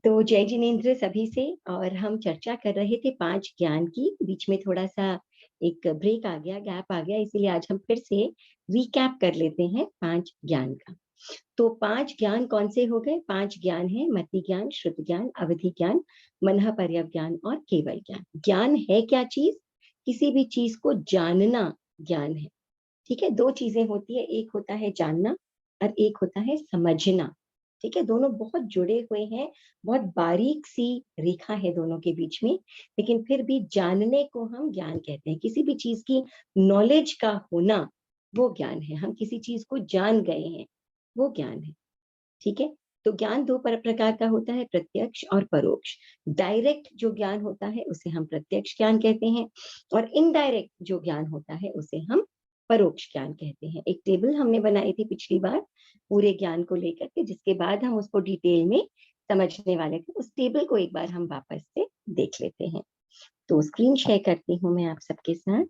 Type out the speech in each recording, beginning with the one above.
तो जय जिनेन्द्र सभी से। और हम चर्चा कर रहे थे 5 ज्ञान की। बीच में थोड़ा सा एक ब्रेक आ गया, गैप आ गया, इसीलिए आज हम फिर से रिकैप कर लेते हैं 5 ज्ञान का। तो 5 ज्ञान कौन से हो गए? 5 ज्ञान है मति ज्ञान, श्रुत ज्ञान, अवधि ज्ञान, मनः पर्यव ज्ञान और केवल ज्ञान। ज्ञान है क्या चीज? किसी भी चीज को जानना ज्ञान है। ठीक है, 2 चीजें होती है, एक होता है जानना और एक होता है समझना। ठीक है, दोनों बहुत जुड़े हुए हैं, बहुत बारीक सी रेखा है दोनों के बीच में। लेकिन फिर भी जानने को हम ज्ञान कहते हैं। किसी भी चीज की नॉलेज का होना वो ज्ञान है। हम किसी चीज को जान गए हैं, वो ज्ञान है। ठीक है, तो ज्ञान 2 प्रकार का होता है, प्रत्यक्ष और परोक्ष। डायरेक्ट जो ज्ञान होता है उसे हम प्रत्यक्ष ज्ञान कहते हैं, और इनडायरेक्ट जो ज्ञान होता है उसे हम परोक्ष ज्ञान कहते हैं। एक टेबल हमने बनाई थी पिछली बार पूरे ज्ञान को लेकर के, जिसके बाद हम उसको डिटेल में समझने वाले थे। उस टेबल को एक बार हम वापस से देख लेते हैं। तो स्क्रीन शेयर करती हूँ मैं आप सबके साथ।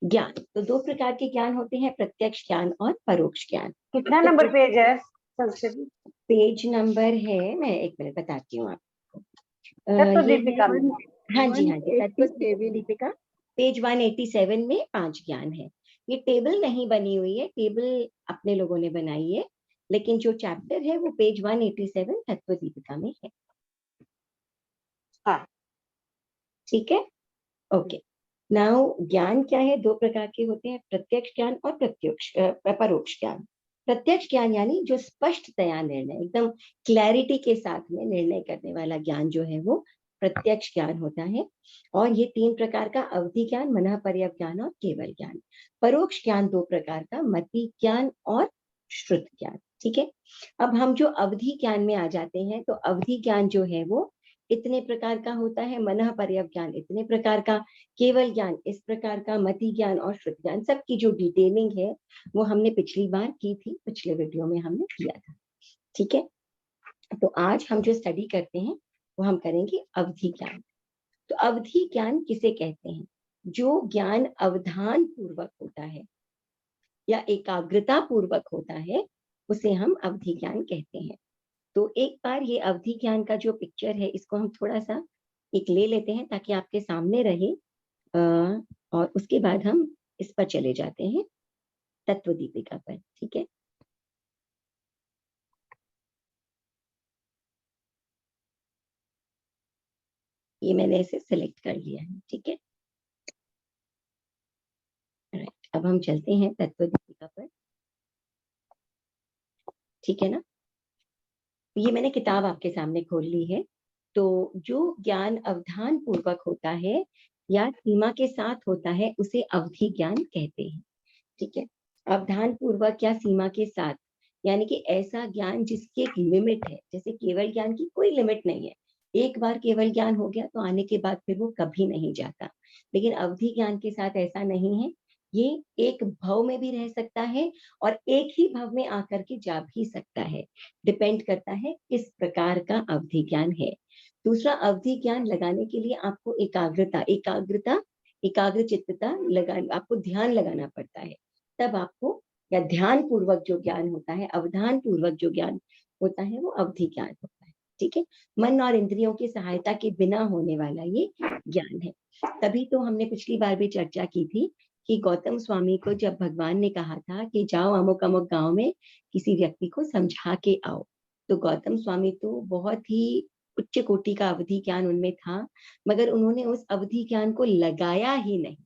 ज्ञान तो 2 प्रकार के ज्ञान होते हैं, प्रत्यक्ष ज्ञान और परोक्ष ज्ञान। कितना नंबर पेज है? पेज नंबर है, मैं 1 मिनट बताती हूँ आपको। तत्वदीपिका में। हाँ जी, तत्वदीपिका पेज 187 में 5 ज्ञान है। ये टेबल नहीं बनी हुई है, टेबल अपने लोगों ने बनाई है, लेकिन जो चैप्टर है वो पेज 187 तत्वदीपिका में है। हाँ, ठीक है, ओके। नाउ ज्ञान क्या है? 2 प्रकार के होते हैं, प्रत्यक्ष ज्ञान और परोक्ष ज्ञान। प्रत्यक्ष ज्ञान यानी जो स्पष्टतया निर्णय, एकदम क्लैरिटी के साथ में निर्णय करने वाला ज्ञान जो है वो प्रत्यक्ष ज्ञान होता है। और ये 3 प्रकार का, अवधि ज्ञान, मनः पर्यव ज्ञान और केवल ज्ञान। परोक्ष ज्ञान 2 प्रकार का, मति ज्ञान और श्रुत ज्ञान। ठीक है, अब हम जो अवधि ज्ञान में आ जाते हैं, तो अवधि ज्ञान जो है वो इतने प्रकार का होता है, मनः पर्यव ज्ञान इतने प्रकार का, केवल ज्ञान इस प्रकार का, मति ज्ञान और श्रुत ज्ञान। सबकी जो डिटेलिंग है वो हमने पिछली बार की थी, पिछले वीडियो में हमने किया था। ठीक है, तो आज हम जो स्टडी करते हैं वो हम करेंगे अवधि ज्ञान। तो अवधि ज्ञान किसे कहते हैं? जो ज्ञान अवधान पूर्वक होता है या एकाग्रता पूर्वक होता है, उसे हम अवधि ज्ञान कहते हैं। तो एक बार ये अवधि ज्ञान का जो पिक्चर है, इसको हम थोड़ा सा एक ले लेते हैं ताकि आपके सामने रहे, और उसके बाद हम इस पर चले जाते हैं, तत्वदीपिका पर। ठीक है, ये मैंने इसे सिलेक्ट कर लिया है। ठीक है, राइट, अब हम चलते हैं तत्वदीपिका पर। ठीक है ना, ये मैंने किताब आपके सामने खोल ली है। तो जो ज्ञान अवधान पूर्वक होता है या सीमा के साथ होता है, उसे अवधि ज्ञान कहते हैं। ठीक है, अवधान पूर्वक या सीमा के साथ, यानी कि ऐसा ज्ञान जिसकी एक लिमिट है। जैसे केवल ज्ञान की कोई लिमिट नहीं है, एक बार केवल ज्ञान हो गया तो आने के बाद फिर वो कभी नहीं जाता। लेकिन अवधि ज्ञान के साथ ऐसा नहीं है, ये एक भव में भी रह सकता है और एक ही भव में आकर के जा भी सकता है। डिपेंड करता है किस प्रकार का अवधि ज्ञान है। दूसरा, अवधि ज्ञान लगाने के लिए आपको एकाग्र चित्तता आपको ध्यान लगाना पड़ता है। तब आपको, या ध्यान पूर्वक जो ज्ञान होता है, अवधान पूर्वक जो ज्ञान होता है, वो अवधि ज्ञान होता है। ठीक है, मन और इंद्रियों की सहायता के बिना होने वाला ये ज्ञान है। तभी तो हमने पिछली बार भी चर्चा की थी कि गौतम स्वामी को जब भगवान ने कहा था कि जाओ अमुक अमुक गांव में किसी व्यक्ति को समझा के आओ, तो गौतम स्वामी तो बहुत ही उच्च कोटि का अवधि ज्ञान उनमें था, मगर उन्होंने उस अवधि ज्ञान को लगाया ही नहीं,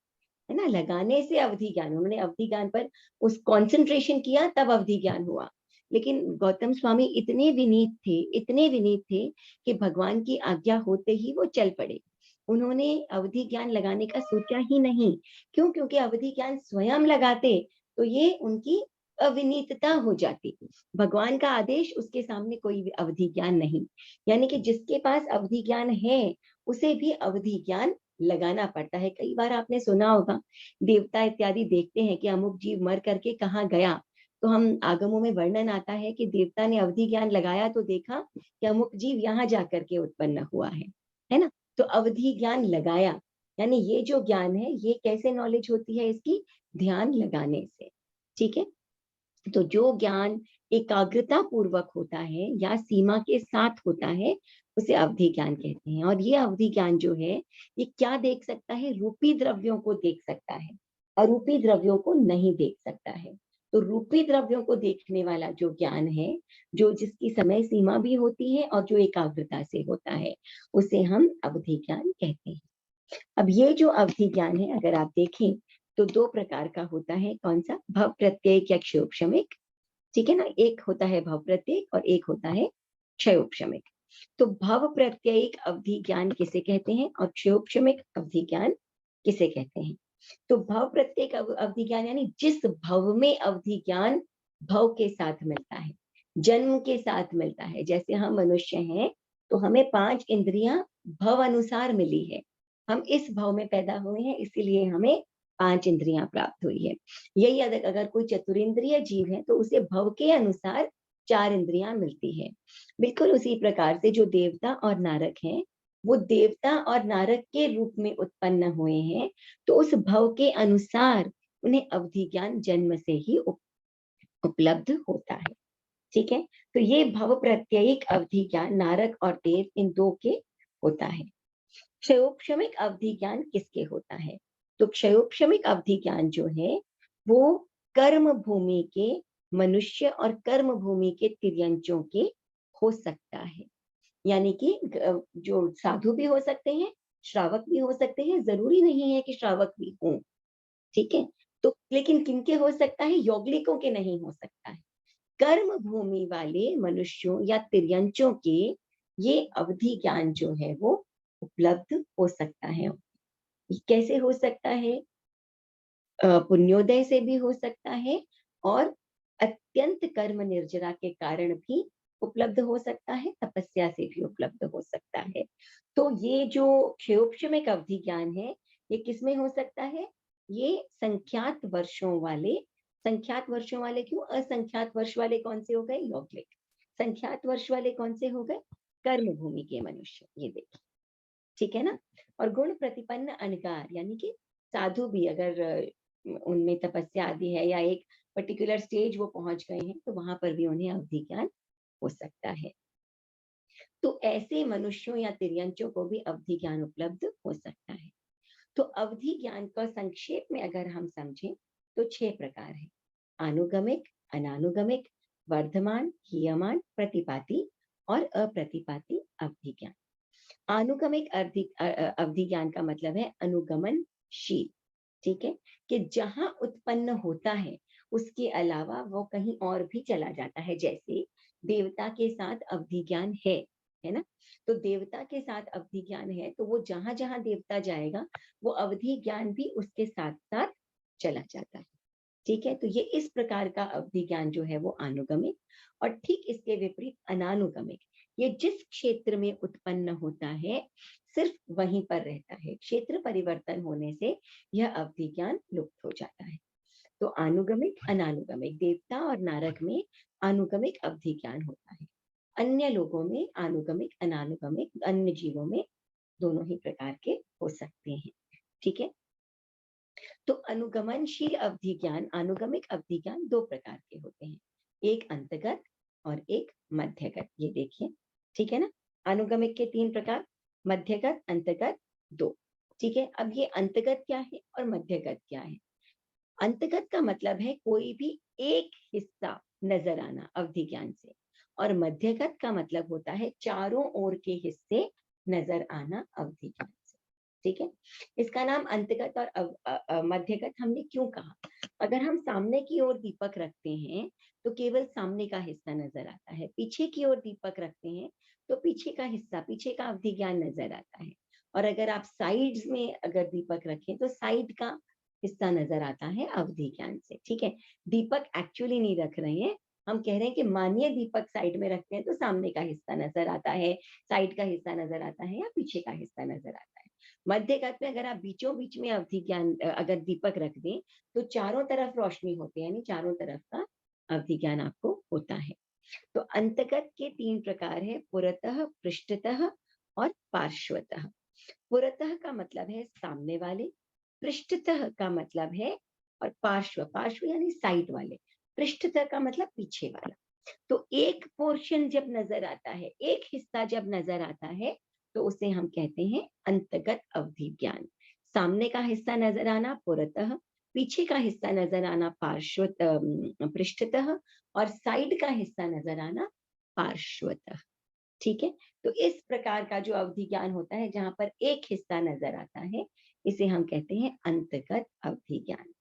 है ना। लगाने से अवधि ज्ञान, उन्होंने अवधि ज्ञान पर उस कंसंट्रेशन किया, तब अवधि ज्ञान हुआ। लेकिन गौतम स्वामी इतने विनीत थे कि भगवान की आज्ञा होते ही वो चल पड़े। उन्होंने अवधि ज्ञान लगाने का सोचा ही नहीं। क्यों? क्योंकि अवधि ज्ञान स्वयं लगाते तो ये उनकी अविनीतता हो जाती। भगवान का आदेश, उसके सामने कोई अवधि ज्ञान नहीं। यानी कि जिसके पास अवधि ज्ञान है उसे भी अवधि ज्ञान लगाना पड़ता है। कई बार आपने सुना होगा, देवता इत्यादि देखते हैं कि अमुक जीव मर करके कहाँ गया, तो हम आगमों में वर्णन आता है कि देवता ने अवधि ज्ञान लगाया तो देखा कि अमुक जीव यहाँ जाकर के उत्पन्न हुआ है ना। तो अवधि ज्ञान लगाया, यानी ये जो ज्ञान है ये कैसे नॉलेज होती है इसकी? ध्यान लगाने से। ठीक है, तो जो ज्ञान एकाग्रता पूर्वक होता है या सीमा के साथ होता है, उसे अवधि ज्ञान कहते हैं। और ये अवधि ज्ञान जो है, ये क्या देख सकता है? रूपी द्रव्यों को देख सकता है, अरूपी द्रव्यों को नहीं देख सकता है। तो रूपी द्रव्यों को देखने वाला जो ज्ञान है, जो जिसकी समय सीमा भी होती है और जो एकाग्रता से होता है, उसे हम अवधि ज्ञान कहते हैं। अब ये जो अवधि ज्ञान है, अगर आप देखें तो दो प्रकार का होता है। कौन सा? भव प्रत्येक या क्षयोपशमिक। ठीक है ना, एक होता है भव प्रत्येक और एक होता है क्षयोपशमिक। तो भव प्रत्ययिक अवधि ज्ञान किसे कहते हैं और क्षयोपशमिक अवधि ज्ञान किसे कहते हैं? तो भव प्रत्येक अवधि ज्ञान यानी जिस भव में अवधि ज्ञान भव के साथ मिलता है, जन्म के साथ मिलता है। जैसे हम मनुष्य हैं तो हमें 5 इंद्रियां भव अनुसार मिली है, हम इस भव में पैदा हुए हैं, इसीलिए हमें 5 इंद्रियां प्राप्त हुई है। यही अगर कोई चतुरिंद्रिय जीव है तो उसे भव के अनुसार 4 इंद्रियां मिलती है। बिल्कुल उसी प्रकार से जो देवता और नारक हैं, वो देवता और नारक के रूप में उत्पन्न हुए हैं, तो उस भव के अनुसार उन्हें अवधि ज्ञान जन्म से ही उपलब्ध होता है। ठीक है, तो ये भव प्रत्ययिक अवधि ज्ञान नारक और देव इन दो के होता है। क्षयोपशमिक अवधि ज्ञान किसके होता है? तो क्षयोपशमिक अवधि ज्ञान जो है वो कर्म भूमि के मनुष्य और कर्म भूमि के तिर्यंचों के हो सकता है। यानी कि जो साधु भी हो सकते हैं, श्रावक भी हो सकते हैं, जरूरी नहीं है कि श्रावक भी हों। ठीक है, तो लेकिन किनके हो सकता है? यौगलिकों के नहीं हो सकता है। कर्म भूमि वाले मनुष्यों या तिर्यंचों के ये अवधि ज्ञान जो है वो उपलब्ध हो सकता है। ये कैसे हो सकता है? पुण्योदय से भी हो सकता है और अत्यंत कर्म निर्जरा के कारण भी उपलब्ध हो सकता है, तपस्या से भी उपलब्ध हो सकता है। तो ये जो क्षयोपशमिक अवधि ज्ञान है, ये किसमें हो सकता है? ये संख्यात वर्षों वाले क्यों? असंख्यात वर्ष वाले कौन से हो गए? यौगिक। संख्यात वर्ष वाले कौन से हो गए? कर्म भूमि के मनुष्य। ये देखिए, ठीक है ना। और गुण प्रतिपन्न अनगार यानी कि साधु भी अगर उनमें तपस्या आदि है या एक पर्टिकुलर स्टेज वो पहुंच गए हैं, तो वहां पर भी उन्हें अवधि ज्ञान हो सकता है। तो ऐसे मनुष्यों या तिर्यंचों को भी अवधि ज्ञान उपलब्ध हो सकता है। तो अवधि ज्ञान का संक्षेप में अगर हम समझें तो 6 प्रकार है। आनुगमिक, अनानुगमिक, वर्धमान, हीयमान, प्रतिपाती और अप्रतिपाती अवधि ज्ञान। आनुगमिक अवधि ज्ञान का मतलब है अनुगमनशील। ठीक है, कि जहां उत्पन्न होता है उसके अलावा वो कहीं और भी चला जाता है। जैसे देवता के साथ अवधि ज्ञान है ना। तो देवता के साथ अवधि ज्ञान है तो वो जहां जहां देवता जाएगा वो अवधि ज्ञान भी उसके साथ साथ चला जाता है। ठीक है, तो ये इस प्रकार का अवधि ज्ञान जो है वो अनुगमिक। और ठीक इसके विपरीत अनानुगमिक, ये जिस क्षेत्र में उत्पन्न होता है सिर्फ वहीं पर रहता है, क्षेत्र परिवर्तन होने से यह अवधि ज्ञान लुप्त हो जाता है। तो अनुगमिक, अनानुगमिक, देवता और नारक में अनुगमिक अवधि ज्ञान होता है। अन्य लोगों में अनुगमिक, अनानुगमिक, अन्य जीवों में दोनों ही प्रकार के हो सकते हैं। ठीक है, तो अनुगमनशील अवधि ज्ञान, अनुगमिक अवधि ज्ञान 2 प्रकार के होते हैं, एक अंतगत और एक मध्यगत। ये देखिए, ठीक है ना। अनुगमिक के 3 प्रकार, मध्यगत, अंतगत 2। ठीक है, अब ये अंतगत क्या है और मध्यगत क्या है? अंतगत का मतलब है कोई भी एक हिस्सा नजर आना अवधि ज्ञान से, और मध्यगत का मतलब होता है चारों ओर के हिस्से नजर आना अवधि ज्ञान से। ठीक है, इसका नाम अंतगत और मध्यगत हमने क्यों कहा? अगर हम सामने की ओर दीपक रखते हैं तो केवल सामने का हिस्सा नजर आता है, पीछे की ओर दीपक रखते हैं तो पीछे का हिस्सा, पीछे का अवधि ज्ञान नजर आता है। और अगर आप साइड्स में अगर दीपक रखें तो साइड का हिस्सा नजर आता है अवधि ज्ञान से। ठीक है, दीपक एक्चुअली नहीं रख रहे हैं, हम कह रहे हैं कि मानिए दीपक साइड में रखते हैं तो सामने का हिस्सा नजर आता है, साइड का हिस्सा नजर आता है या पीछे का हिस्सा नजर आता है। मध्यगत में अगर आप बीचों बीच में अवधि ज्ञान अगर दीपक रख दें तो चारों तरफ रोशनी होती है, यानी चारों तरफ का अवधि ज्ञान आपको होता है। तो अंतगत के 3 प्रकार है, पुरतः, पृष्ठतः और पार्श्वतः। पुरतः का मतलब है सामने वाले, पृष्ठतः का मतलब है और पार्श्व, पार्श्व यानी साइड वाले, पृष्ठतः का मतलब पीछे वाला। तो एक पोर्शन जब नजर आता है, एक हिस्सा जब नजर आता है, तो उसे हम कहते हैं अंतर्गत अवधि ज्ञान। सामने का हिस्सा नजर आना पुरतः, पीछे का हिस्सा नजर आना पृष्ठतः, और साइड का हिस्सा नजर आना पार्श्वतः। ठीक है, तो इस प्रकार का जो अवधि ज्ञान होता है, जहां पर एक हिस्सा नजर आता है, इसे हम कहते हैं अंतर्गत अवधि ज्ञान।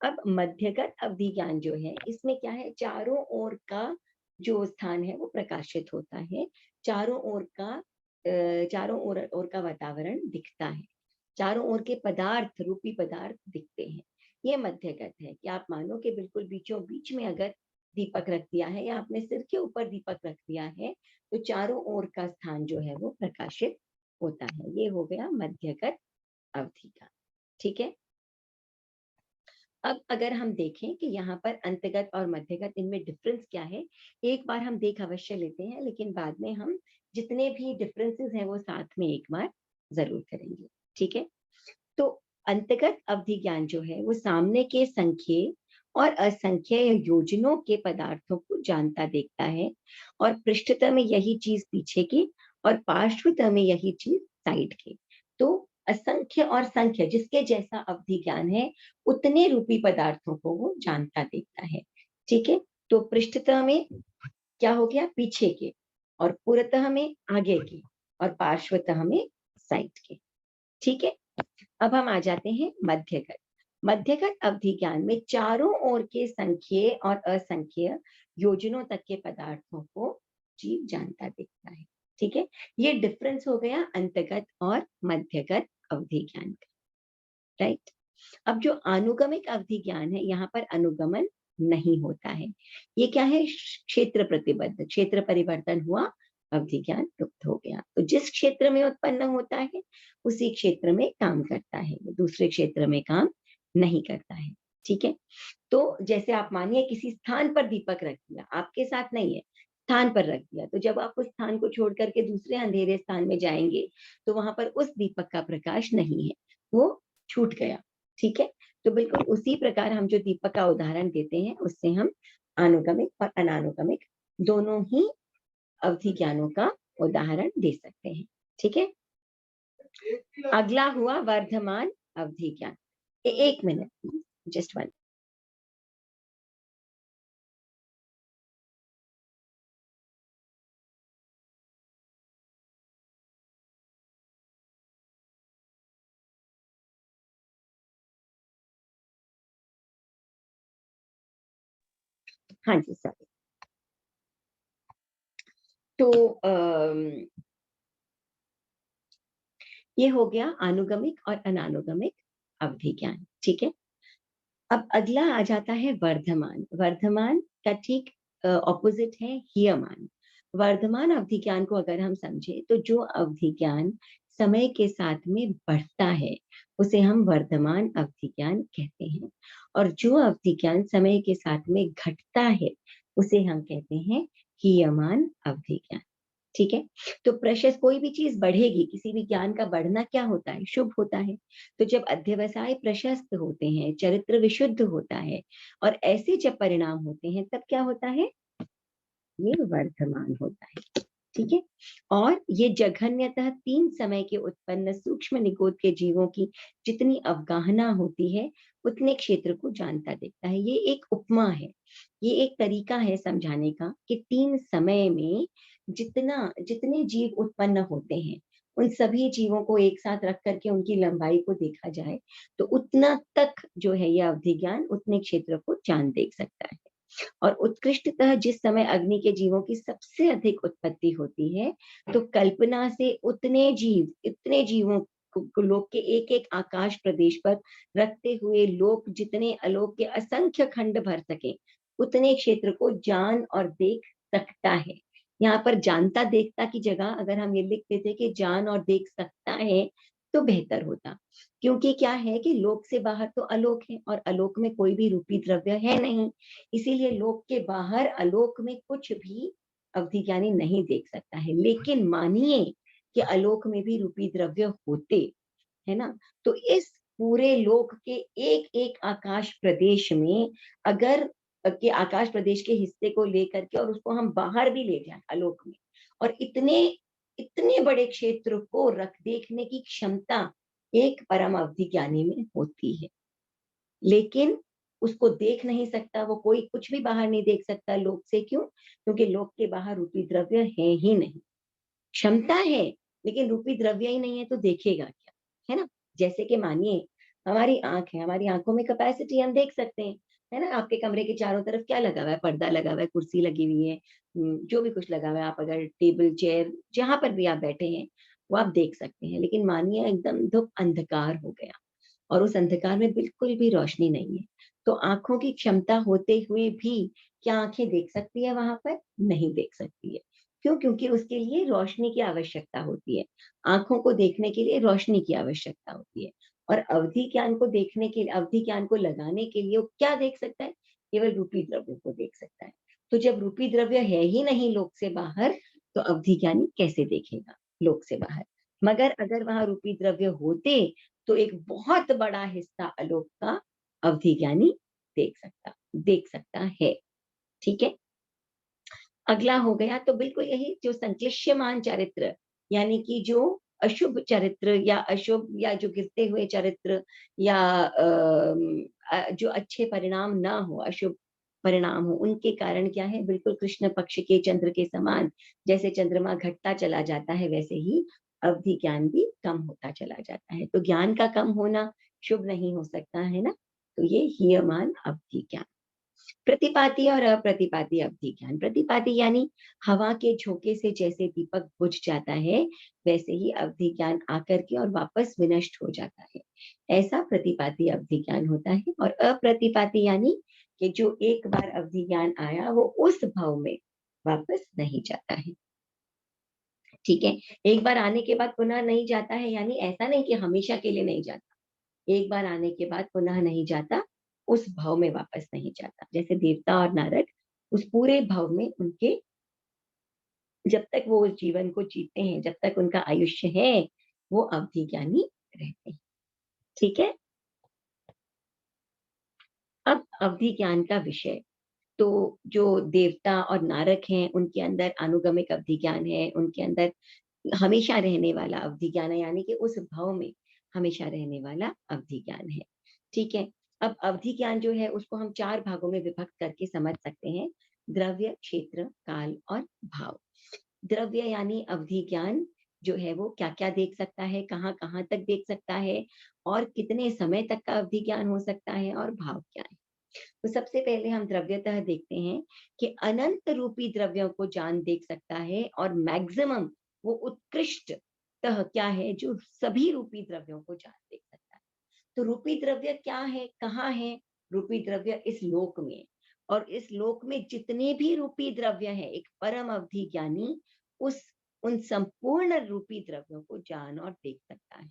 अब मध्यगत अवधि ज्ञान जो है, इसमें क्या है, चारों ओर का जो स्थान है वो प्रकाशित होता है, चारों ओर का चारों ओर का वातावरण दिखता है, चारों ओर के पदार्थ, रूपी पदार्थ दिखते हैं। ये मध्यगत है कि आप मानो कि बिल्कुल बीचों बीच में अगर दीपक रख दिया है, या अपने सिर के ऊपर दीपक रख दिया है, तो चारों ओर का स्थान जो है वो प्रकाशित होता है। ये हो गया मध्यगत अवधि का। ठीक है, अब अगर हम देखें कि यहाँ पर अंतर्गत और मध्यगत, इनमें डिफरेंस क्या है, एक बार हम देख अवश्य लेते हैं, लेकिन बाद में हम जितने भी डिफरेंसेस हैं वो साथ में एक बार जरूर करेंगे। ठीक है, तो अंतर्गत अवधि ज्ञान जो है वो सामने के संख्येय और असंख्येय योजनों के पदार्थों को जानता देखता है, और पृष्ठतः में यही चीज पीछे की, और पार्श्वतः में यही चीज साइड की। तो असंख्य और संख्य, जिसके जैसा अवधि ज्ञान है, उतने रूपी पदार्थों को वो जानता देखता है। ठीक है, तो पृष्ठतः में क्या हो गया, पीछे के, और पुरतः में आगे के, और पार्श्वतः में साइड के। ठीक है, अब हम आ जाते हैं मध्यगत। मध्यगत अवधि ज्ञान में चारों ओर के संख्येय और असंख्येय योजनों तक के पदार्थों को जीव जानता देखता है। ठीक है, ये डिफरेंस हो गया अंतर्गत और मध्यगत अवधि ज्ञान का। राइट, अब जो अनुगमिक अवधि ज्ञान है, यहाँ पर अनुगमन नहीं होता है। ये क्या है, क्षेत्र प्रतिबद्ध, क्षेत्र परिवर्तन हुआ, अवधि ज्ञान लुप्त हो गया। तो जिस क्षेत्र में उत्पन्न होता है उसी क्षेत्र में काम करता है, दूसरे क्षेत्र में काम नहीं करता है। ठीक है, तो जैसे आप मानिए किसी स्थान पर दीपक रख दिया, आपके साथ नहीं है, स्थान पर रख दिया, तो जब आप उस स्थान को छोड़ करके दूसरे अंधेरे स्थान में जाएंगे, तो वहां पर उस दीपक का प्रकाश नहीं है, वो छूट गया। ठीक है, तो बिल्कुल उसी प्रकार हम जो दीपक का उदाहरण देते हैं, उससे हम अनुगमिक और अनानुगमिक दोनों ही अवधि ज्ञानों का उदाहरण दे सकते हैं। ठीक है, अगला हुआ वर्धमान अवधि ज्ञान। एक मिनट, जस्ट वन। हाँ जी सर, तो ये हो गया अनुगमिक और अनानुगमिक अवधि ज्ञान। ठीक है, अब अगला आ जाता है वर्धमान। वर्धमान का ठीक ऑपोजिट है हीयमान। वर्धमान अवधि ज्ञान को अगर हम समझे, तो जो अवधि ज्ञान समय के साथ में बढ़ता है उसे हम वर्धमान अवधि ज्ञान कहते हैं, और जो अवधि ज्ञान समय के साथ में घटता है उसे हम कहते हैं हीयमान अवधि ज्ञान। ठीक है, तो प्रशस्त, कोई भी चीज बढ़ेगी, किसी भी ज्ञान का बढ़ना क्या होता है, शुभ होता है। तो जब अध्यवसाय प्रशस्त होते हैं, चरित्र विशुद्ध होता है, और ऐसे जब परिणाम होते हैं, तब क्या होता है, ये वर्धमान होता है। ठीक है, और ये जघन्यतः तीन समय के उत्पन्न सूक्ष्म निगोद के जीवों की जितनी अवगाहना होती है, उतने क्षेत्र को जानता देखता है। ये एक उपमा है, ये एक तरीका है समझाने का कि तीन समय में जितने जीव उत्पन्न होते हैं, उन सभी जीवों को एक साथ रख करके उनकी लंबाई को देखा जाए, तो उतना तक जो है यह अवधि ज्ञान उतने क्षेत्र को जान देख सकता है। और उत्कृष्टतः जिस समय अग्नि के जीवों की सबसे अधिक उत्पत्ति होती है, तो कल्पना से इतने जीवों को लोक के एक एक आकाश प्रदेश पर रखते हुए लोक जितने आलोक के असंख्य खंड भर सके, उतने क्षेत्र को जान और देख सकता है। यहाँ पर जानता देखता की जगह अगर हम ये लिख देते कि जान और देख सकता है, तो बेहतर होता। क्योंकि क्या है कि लोक से बाहर तो आलोक है, और आलोक में कोई भी रूपी द्रव्य है नहीं, इसीलिए लोक के बाहर आलोक में कुछ भी अवधि ज्ञानी नहीं देख सकता है। लेकिन मानिए कि आलोक में भी रूपी द्रव्य होते, है ना, तो इस पूरे लोक के एक एक आकाश प्रदेश में अगर के आकाश प्रदेश के हिस्से को लेकर के और उसको हम बाहर भी ले जाएं आलोक में, और इतने इतने बड़े क्षेत्र को रख देखने की क्षमता एक परम अवधि ज्ञानी में होती है। लेकिन उसको देख नहीं सकता, वो कोई कुछ भी बाहर नहीं देख सकता लोक से। क्यों? क्योंकि लोक के बाहर रूपी द्रव्य है ही नहीं। क्षमता है लेकिन रूपी द्रव्य ही नहीं है तो देखेगा क्या, है ना? जैसे कि मानिए हमारी आंख है, हमारी आंखों में कैपेसिटी हम देख सकते हैं, है ना? आपके कमरे के चारों तरफ क्या लगा हुआ है? पर्दा लगा हुआ है, कुर्सी लगी हुई है, जो भी कुछ लगा हुआ है, आप अगर टेबल चेयर जहां पर भी आप बैठे हैं वो आप देख सकते हैं। लेकिन मानिए एकदम धूप अंधकार हो गया और उस अंधकार में बिल्कुल भी रोशनी नहीं है, तो आंखों की क्षमता होते हुए भी क्या आंखें देख सकती है वहां पर? नहीं देख सकती है। क्यों? क्योंकि उसके लिए रोशनी की आवश्यकता होती है। आंखों को देखने के लिए रोशनी की आवश्यकता होती है। और अवधि ज्ञान को देखने के लिए, अवधि ज्ञान को लगाने के लिए वो क्या देख सकता है? केवल रूपी द्रव्य को देख सकता है। तो जब रूपी द्रव्य है ही नहीं लोक से बाहर, तो अवधि ज्ञानी कैसे देखेगा लोक से बाहर? मगर अगर वहां रूपी द्रव्य होते तो एक बहुत बड़ा हिस्सा आलोक का अवधि ज्ञानी देख सकता है। ठीक है? अगला हो गया तो बिल्कुल यही जो संक्लिश्यमान चरित्र, यानी कि जो अशुभ चरित्र या अशुभ या जो गिरते हुए चरित्र या जो अच्छे परिणाम ना हो, अशुभ परिणाम हो, उनके कारण क्या है? बिल्कुल कृष्ण पक्ष के चंद्र के समान, जैसे चंद्रमा घटता चला जाता है वैसे ही अवधि ज्ञान भी कम होता चला जाता है। तो ज्ञान का कम होना शुभ नहीं हो सकता, है ना? तो ये हीयमान अवधि ज्ञान। प्रतिपाती और अप्रतिपाती अवधि ज्ञान। प्रतिपाती यानी हवा के झोंके से जैसे दीपक बुझ जाता है, वैसे ही अवधि ज्ञान आकर के और वापस विनष्ट हो जाता है, ऐसा प्रतिपाती अवधि ज्ञान होता है। और अप्रतिपाती यानी कि जो एक बार अवधि ज्ञान आया वो उस भाव में वापस नहीं जाता है। ठीक है? एक बार आने के बाद पुनः नहीं जाता है, यानी ऐसा नहीं कि हमेशा के लिए नहीं जाता। एक बार आने के बाद पुनः नहीं जाता, उस भाव में वापस नहीं जाता। जैसे देवता और नारद उस पूरे भाव में उनके, जब तक वो उस जीवन को जीते हैं, जब तक उनका आयुष्य है, वो अवधि ज्ञानी रहते हैं। ठीक है? अब अवधि ज्ञान का विषय, तो जो देवता और नारक हैं उनके अंदर अनुगमिक अवधि ज्ञान है, उनके अंदर हमेशा रहने वाला अवधि ज्ञान है, यानी कि उस भाव में हमेशा रहने वाला अवधि ज्ञान है। ठीक है? अब अवधि ज्ञान जो है उसको हम 4 भागों में विभक्त करके समझ सकते हैं: द्रव्य, क्षेत्र, काल और भाव। द्रव्य यानी अवधि ज्ञान जो है वो क्या-क्या देख सकता है, कहाँ-कहाँ तक देख सकता है और कितने समय तक का अवधि ज्ञान हो सकता है, और भाव क्या है। तो सबसे पहले हम द्रव्यतः देखते हैं कि अनंत रूपी द्रव्यों को जान देख सकता है, और मैक्सिमम वो उत्कृष्टतः क्या है, जो सभी रूपी द्रव्यों को जान देख सकता है। तो रूपी द्रव्य क्या है, कहाँ है? रूपी द्रव्य इस लोक में है। और इस लोक में जितने भी रूपी द्रव्य हैं, एक परम अवधि ज्ञानी उस उन संपूर्ण रूपी द्रव्यों को जान और देख सकता है,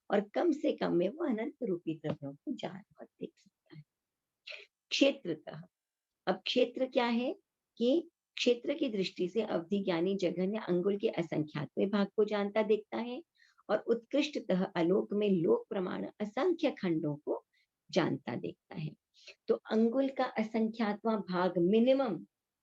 और कम से कम में वो अनंत रूपी द्रव्यों को जान और देख सकता है। क्षेत्रतः, अब क्षेत्र क्या है कि क्षेत्र की दृष्टि से अवधि ज्ञानी जघन्य अंगुल के असंख्यातवें भाग को जानता देखता है, और उत्कृष्टतः आलोक में लोक प्रमाण असंख्य खंडों को जानता देखता है। तो अंगुल का असंख्यातवां भाग मिनिमम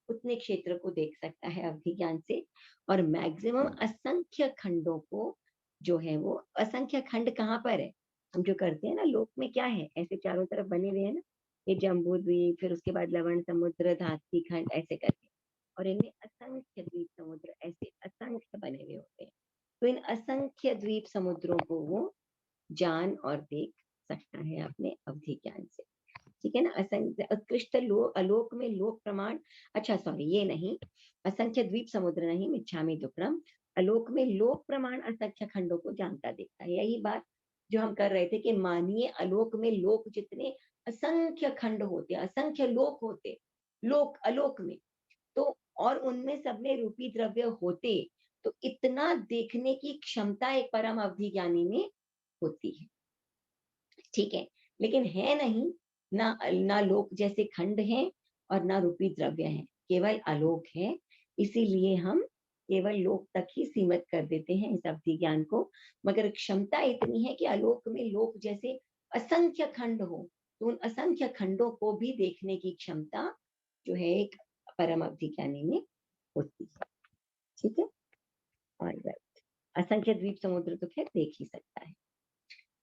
उतने क्षेत्र को देख सकता है अवधि ज्ञान से, और मैक्सिमम असंख्य खंडों को जो है वो, असंख्य खंड कहाँ पर है? हम जो करते हैं ना लोक में, क्या है ऐसे चारों तरफ बने हुए हैं ना, ये जम्बू द्वीप, फिर उसके बाद लवण समुद्र, धात्री खंड, ऐसे करके, और इनमें असंख्य द्वीप समुद्र ऐसे असंख्य बने हुए होते हैं। तो इन असंख्य द्वीप समुद्रों को वो जान और देख सकता है अपने अवधि ज्ञान से। ठीक है ना? असंख्य उत्कृष्ट आलोक में लोक प्रमाण, अच्छा सॉरी ये नहीं, असंख्य द्वीप समुद्र नहीं, मिच्छामि दुक्कडम, आलोक में लोक प्रमाण असंख्य खंडों को जानता देखता है। यही बात जो हम कर रहे थे कि मानिए आलोक में लोक जितने असंख्य खंड होते, असंख्य लोक होते, लोक आलोक में, तो और उनमें सब में रूपी द्रव्य होते, तो इतना देखने की क्षमता एक परम अवधि ज्ञानी में होती है। ठीक है? लेकिन है नहीं, ना लोक जैसे खंड हैं और ना रूपी द्रव्य हैं, केवल आलोक है। इसीलिए हम केवल लोक तक ही सीमित कर देते हैं इस अवधि ज्ञान को। मगर क्षमता इतनी है कि आलोक में लोक जैसे असंख्य खंड हो, तो उन असंख्य खंडों को भी देखने की क्षमता जो है एक परम अवधि ज्ञानी में होती है। ठीक है, और असंख्य द्वीप समुद्र तो खैर देख ही सकता है।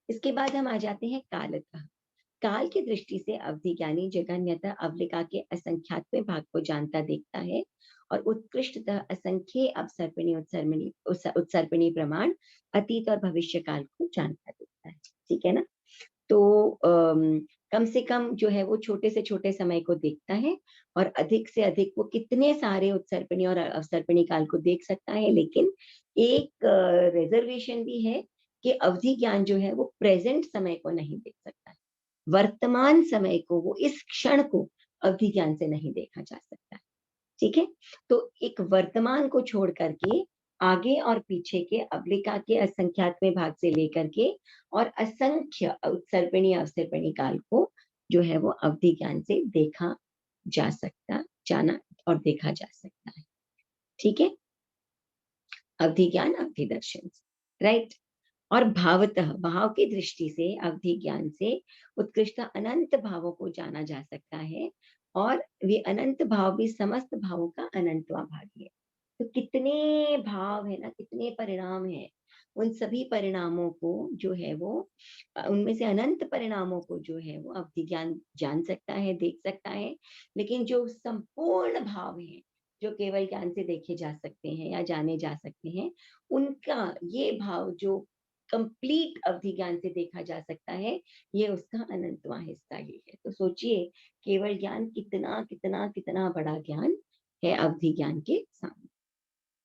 इसके बाद हम आ जाते हैं कालतः। काल की दृष्टि से अवधि ज्ञानी जगन्यतः अवलिका के असंख्यात्मक भाग को जानता देखता है और उत्कृष्टतः असंख्य अवसर्पिणी उत्सर्पिणी प्रमाण अतीत और भविष्य काल को जानता देखता है। ठीक है ना। तो कम से कम जो है वो छोटे से छोटे समय को देखता है और अधिक से अधिक वो कितने सारे उत्सर्पिणी और अवसर्पिणी काल को देख सकता है। लेकिन एक रिजर्वेशन भी है कि अवधि ज्ञान जो है वो प्रेजेंट समय को नहीं देख सकता है, वर्तमान समय को, वो इस क्षण को अवधि ज्ञान से नहीं देखा जा सकता है। ठीक है, तो एक वर्तमान को छोड़ करके आगे और पीछे के अवलिका के असंख्यात्मक भाग से लेकर के और असंख्य उत्सर्पिणी अवसर्पिणी काल को जो है वो अवधि ज्ञान से देखा जा सकता, जाना और देखा जा सकता है। ठीक है, अवधि ज्ञान अवधि दर्शन, राइट। और भावतः, भाव की दृष्टि से अवधि ज्ञान से उत्कृष्ट अनंत भावों को जाना जा सकता है और वे अनंत भाव भी समस्त भावों का अनंतवा भागी है। तो कितने भाव है ना, कितने परिणाम है, उन सभी परिणामों को जो है वो उनमें से अनंत परिणामों को जो है वो अवधि ज्ञान जान सकता है, देख सकता है। लेकिन जो संपूर्ण भाव है, जो केवल ज्ञान से देखे जा सकते हैं या जाने जा सकते हैं, उनका ये भाव जो कंप्लीट अवधि ज्ञान से देखा जा सकता है, ये उसका अनंतवा हिस्सा ही है। तो सोचिए केवल ज्ञान कितना कितना कितना बड़ा ज्ञान है अवधि ज्ञान के सामने।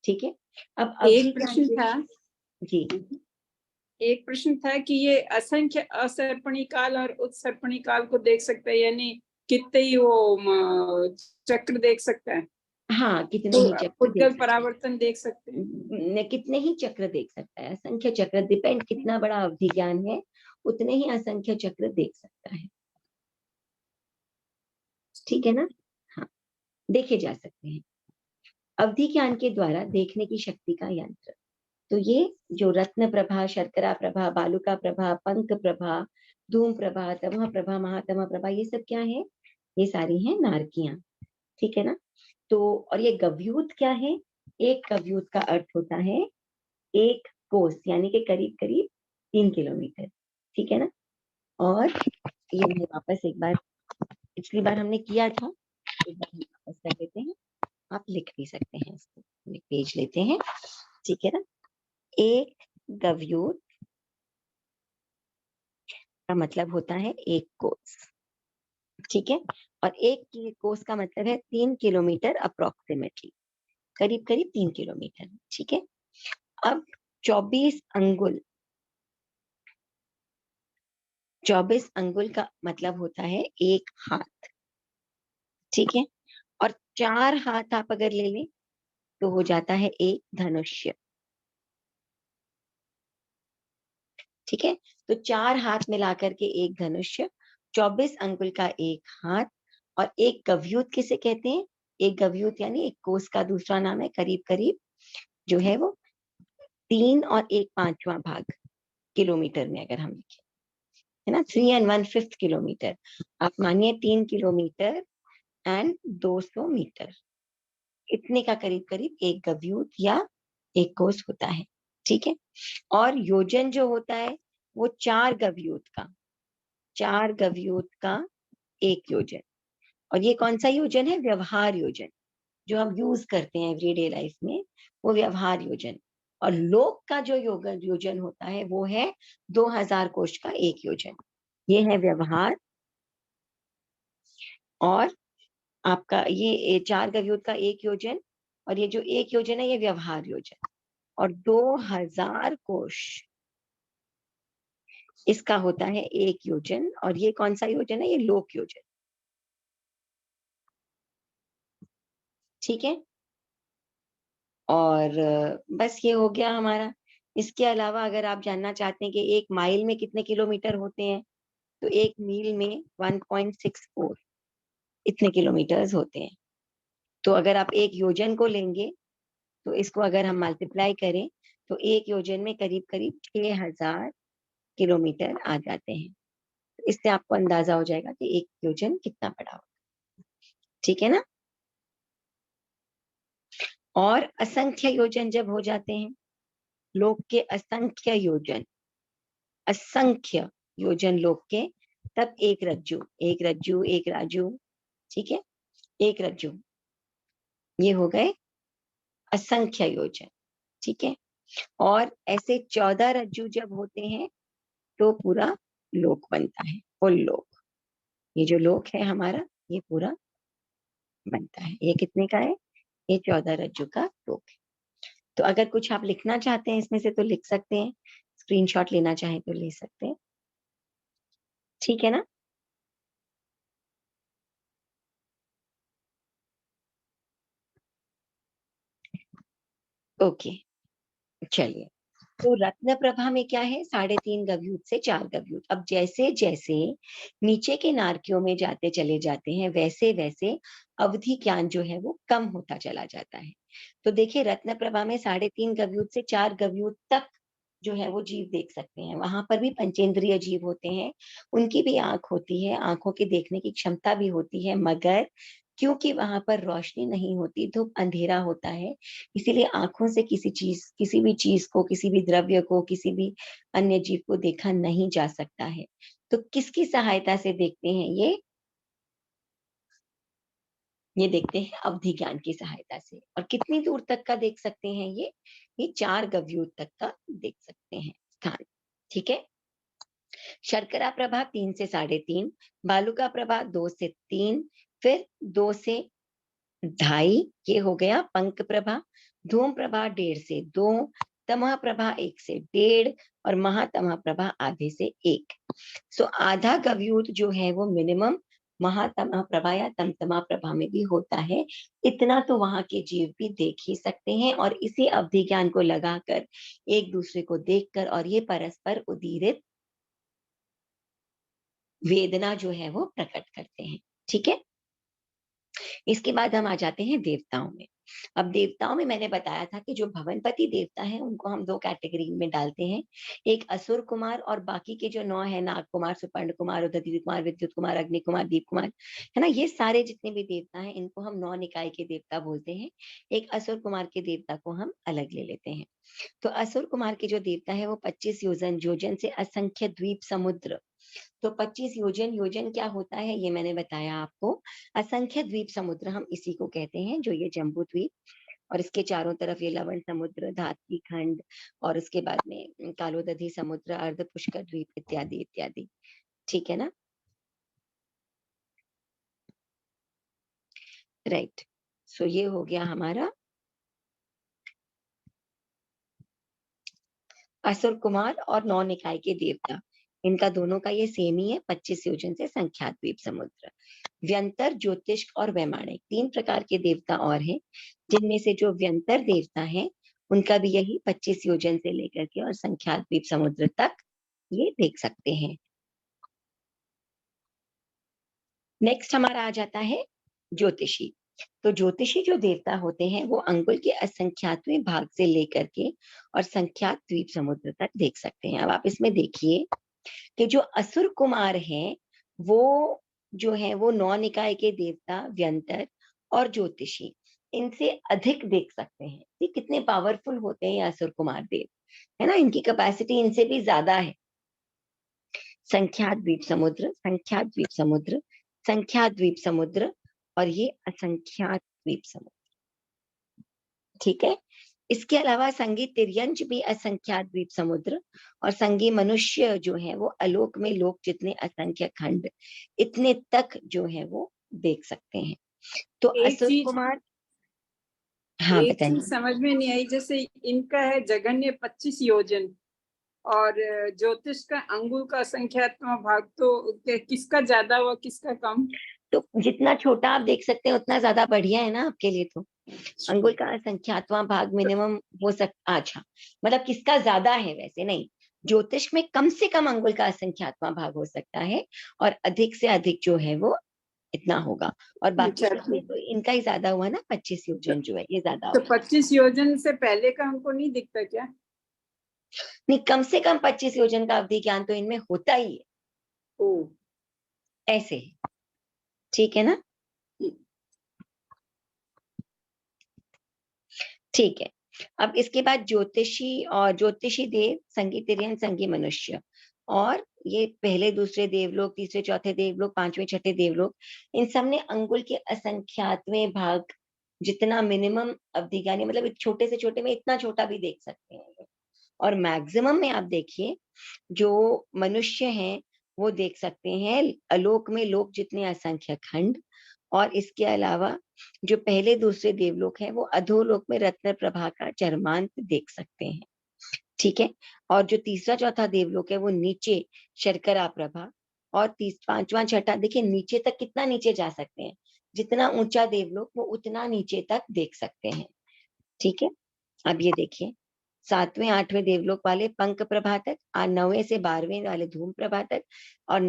ठीक है, अब अवधि एक ज्ञान प्रश्न था जी, एक प्रश्न था कि ये असंख्य असर्पणी काल और उत्सर्पणी काल को देख सकता है, यानी कितने ही वो चक्र देख सकता है, हाँ, कितने तो ही चक्र देख पुद्गल सकते परावर्तन देख सकते हैं। हैं, कितने ही चक्र देख सकता है, असंख्य चक्र, डिपेंड कितना बड़ा अवधि ज्ञान है उतने ही असंख्य चक्र देख सकता है। ठीक है ना। हाँ, देखे जा सकते हैं अवधि ज्ञान के द्वारा देखने की शक्ति का यंत्र। तो ये जो रत्न प्रभा, शर्करा प्रभा, बालुका प्रभा, पंख प्रभा, धूम प्रभा, तमह प्रभा, महातमह प्रभा, ये सब क्या है, ये सारी हैं नारकियां। ठीक है ना। तो और ये गव्यूत क्या है, एक गव्यूत का अर्थ होता है एक कोस, यानी कि करीब करीब 3 किलोमीटर। ठीक है ना। और ये मैं वापस एक बार, पिछली बार हमने किया था, एक बार हम वापस कर देते हैं, आप लिख भी सकते हैं इसको, पेज लेते हैं। ठीक है ना। एक गव्यूत का मतलब होता है एक कोस। ठीक है, और एक की कोस का मतलब है 3 किलोमीटर अप्रोक्सीमेटली, करीब करीब 3 किलोमीटर। ठीक है, अब 24 अंगुल, 24 अंगुल का मतलब होता है एक हाथ। ठीक है, और 4 हाथ आप अगर ले लें तो हो जाता है एक धनुष्य। ठीक है, तो 4 हाथ मिलाकर के एक धनुष्य, 24 अंगुल का एक हाथ, और एक गव्यूत किसे कहते हैं, एक गव्यूत यानी एक कोस का दूसरा नाम है करीब करीब जो है वो 3 और 1/5 भाग किलोमीटर में अगर हम लिखें, है ना, 3 and 1/5 किलोमीटर, आप मानिए 3 किलोमीटर एंड 200 मीटर, इतने का करीब करीब एक गव्यूत या एक कोस होता है। ठीक है, और योजन जो होता है वो 4 गव्यूत का, 4 गव्यूत का एक योजन। और ये कौन सा योजन है, व्यवहार योजन, जो हम यूज करते हैं एवरीडे लाइफ में, वो व्यवहार योजन। और लोक का जो योजन होता है वो है 2000 कोश का एक योजन। ये है व्यवहार, और आपका ये 4 गव्यूत का एक योजन, और ये जो एक योजन है ये व्यवहार योजन, और 2000 कोश इसका होता है एक योजन। और ये कौन सा योजन है, ये लोक योजन। ठीक है, और बस ये हो गया हमारा। इसके अलावा अगर आप जानना चाहते हैं कि एक माइल में कितने किलोमीटर होते हैं, तो एक मील में 1.64 इतने किलोमीटर्स होते हैं। तो अगर आप एक योजन को लेंगे तो इसको अगर हम मल्टीप्लाई करें तो एक योजन में करीब करीब 6000 किलोमीटर आ जाते हैं। इससे आपको अंदाजा हो जाएगा कि एक योजन कितना बड़ा होगा। ठीक है ना। और असंख्य योजन जब हो जाते हैं, लोक के असंख्य योजन, असंख्य योजन लोक के, तब एक रज्जु, एक रज्जु, एक राजू, ठीक है, एक रज्जु, ये हो गए असंख्य योजन, ठीक है। और ऐसे 14 रज्जु जब होते हैं तो पूरा लोक बनता है, फुल लोक। ये जो लोक है हमारा, ये पूरा बनता है। ये कितने का है? ये 14 रज्जु का लोक है। तो अगर कुछ आप लिखना चाहते हैं इसमें से तो लिख सकते हैं, स्क्रीनशॉट लेना चाहें तो ले सकते हैं, ठीक है ना। ओके, चलिए। तो रत्न प्रभा में क्या है? 3.5 गवयूत से 4 गवयूत। अब जैसे जैसे नीचे के नारकियों में जाते चले जाते हैं, वैसे वैसे अवधि ज्ञान जो है वो कम होता चला जाता है। तो देखिए, रत्न प्रभा में 3.5 गवयूत से 4 गवयूत तक जो है वो जीव देख सकते हैं। वहां पर भी पंचेंद्रिय जीव होते हैं, उनकी भी आंख होती है, आंखों की देखने की क्षमता भी होती है, मगर क्योंकि वहां पर रोशनी नहीं होती, धूप अंधेरा होता है, इसीलिए आंखों से किसी भी चीज को, किसी भी द्रव्य को, किसी भी अन्य जीव को देखा नहीं जा सकता है। तो किसकी सहायता से देखते हैं ये देखते हैं अवधि ज्ञान की सहायता से। और कितनी दूर तक का देख सकते हैं ये 4 गवयूत तक का देख सकते हैं स्थान, ठीक है। शर्करा प्रभा 3 से 3.5, बालुका प्रभा 2 से 3, फिर 2 से 2.5, ये हो गया पंक प्रभा। धूम प्रभा 1.5 से 2, तमह प्रभा 1 से 1.5, और महातमह प्रभा आधे से 1। सो आधा गवयूत जो है वो मिनिमम महातमह प्रभा या तमतमा प्रभा में भी होता है। इतना तो वहां के जीव भी देख ही सकते हैं, और इसी अवधि ज्ञान को लगाकर एक दूसरे को देखकर और ये परस्पर उदीरित वेदना जो है वो प्रकट करते हैं, ठीक है। इसके बाद हम आ जाते हैं देवताओं में। अब देवताओं में मैंने बताया था कि जो भवनपति देवता हैं उनको हम 2 कैटेगरी में डालते हैं, एक असुर कुमार और बाकी के जो 9 है, नाग कुमार, सुपर्ण कुमार, उदयति कुमार, विद्युत कुमार, अग्नि कुमार, दीप कुमार, है ना। ये सारे जितने भी देवता हैं इनको हम 9 निकाय के देवता बोलते हैं। एक असुर कुमार के देवता को हम अलग ले लेते हैं। तो असुर कुमार के जो देवता है वो 25 योजन, योजन से असंख्य द्वीप समुद्र। तो 25 योजन, योजन क्या होता है ये मैंने बताया आपको। असंख्य द्वीप समुद्र हम इसी को कहते हैं, जो ये जम्बू द्वीप और इसके चारों तरफ ये लवण समुद्र, धातकी खंड, और उसके बाद में कालोदधी समुद्र, अर्ध पुष्कर द्वीप, इत्यादि इत्यादि, ठीक है ना। राइट। सो ये हो गया हमारा असुर कुमार और 9 निकाय के देवता। इनका दोनों का ये सेम ही है, 25 योजन से संख्यात द्वीप समुद्र। व्यंतर, ज्योतिष्क और वैमानिक 3 प्रकार के देवता और हैं, जिनमें से जो व्यंतर देवता है उनका भी यही 25 योजन से लेकर के और संख्यात द्वीप समुद्र तक ये देख सकते हैं। नेक्स्ट हमारा आ जाता है ज्योतिषी। तो ज्योतिषी जो देवता होते हैं वो अंगुल के असंख्यातवें भाग से लेकर के और संख्यात द्वीप समुद्र तक देख सकते हैं। अब आप इसमें देखिए कि जो असुर कुमार हैं वो जो है वो 9 निकाय के देवता, व्यंतर और ज्योतिषी, इनसे अधिक देख सकते हैं। ये कितने पावरफुल होते हैं ये असुर कुमार देव, है ना। इनकी कैपेसिटी इनसे भी ज्यादा है। संख्यात द्वीप समुद्र, संख्यात द्वीप समुद्र, संख्यात द्वीप समुद्र, और ये असंख्यात द्वीप समुद्र, ठीक है। इसके अलावा संगी तिर्यंच भी असंख्यात द्वीप समुद्र, और संगी मनुष्य जो है वो अलोक में लोक जितने असंख्य खंड, इतने तक जो है वो देख सकते हैं। तो एक असुर चीज कुमार, हाँ एक चीज बताइए। समझ में नहीं आई, जैसे इनका है जघन्य 25 योजन और ज्योतिष का अंगुल का संख्यात्मक भाग, तो किसका ज्यादा हुआ किसका कम? तो जितना छोटा आप देख सकते हैं उतना ज्यादा बढ़िया है ना आपके लिए। तो अंगुल का संख्यातवां भाग मिनिमम हो सकता, अच्छा मतलब किसका ज्यादा है, वैसे नहीं। ज्योतिष में कम से कम अंगुल का असंख्यातवां भाग हो सकता है, और अधिक से अधिक जो है वो इतना होगा। और बाकी अच्छा, सब में तो इनका ही ज्यादा हुआ ना, 25 योजन जो है ये ज्यादा तो होगा। 25 योजन से पहले का हमको नहीं दिखता क्या? नहीं, कम से कम 25 योजन का अवधि ज्ञान तो इनमें होता ही है, ओ, ऐसे ही, ठीक है ना। ठीक है। अब इसके बाद ज्योतिषी देव, संगी तिर्यन, संगी मनुष्य, और ये पहले दूसरे देवलोक, तीसरे चौथे देवलोक, पांचवें छठे देवलोक, इन सब ने अंगुल के असंख्यातवें भाग, जितना मिनिमम अवधि ज्ञानी, मतलब एक छोटे से छोटे में इतना छोटा भी देख सकते हैं, और मैक्सिमम में आप देखिए जो मनुष्य हैं वो देख सकते हैं अलोक में लोक जितने असंख्य खंड, और इसके अलावा जो पहले दूसरे देवलोक हैं वो अधोलोक में रत्न प्रभा का चरमांत देख सकते हैं। ठीक है। और जो तीसरा चौथा देवलोक है वो नीचे शर्करा प्रभा, और पांचवा छठा, देखिए नीचे तक कितना नीचे जा सकते हैं, जितना ऊंचा देवलोक वो उतना नीचे तक देख सकते हैं। ठीक है। अब ये देखिए, सातवें आठवें देवलोक वाले पंख प्रभा तक, और 9वें से 12वें वाले धूम प्रभा तक, और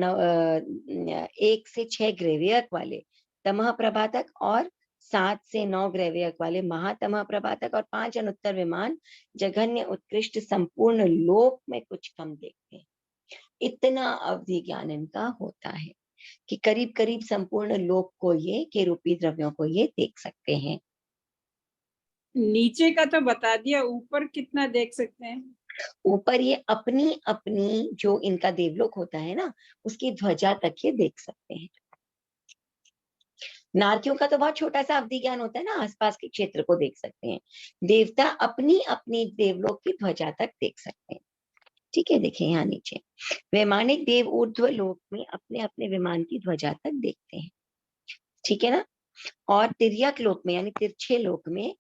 1 से 6 ग्रैवियक वाले तमह प्रभा तक, और 7 से 9 ग्रैवियक वाले महातमह प्रभा तक, और 5 अनुत्तर विमान जघन्य उत्कृष्ट संपूर्ण लोक में कुछ कम देखते हैं। इतना अवधि ज्ञान इनका होता है कि करीब करीब संपूर्ण लोक को ये के रूपी द्रव्यों को ये देख सकते हैं। नीचे का तो बता दिया, ऊपर कितना देख सकते हैं? ऊपर ये अपनी अपनी जो इनका देवलोक होता है ना, उसकी ध्वजा तक ये देख सकते हैं। नारकियों का तो बहुत छोटा सा अवधि ज्ञान होता है ना, आसपास के क्षेत्र को देख सकते हैं। देवता अपनी अपनी देवलोक की ध्वजा तक देख सकते हैं। ठीक है, देखिए यहाँ नीचे वैमानिक देव ऊर्ध्व लोक में अपने अपने विमान की ध्वजा तक देखते हैं। ठीक है ना। और तिर्यक लोक में यानी तिरछे लोक में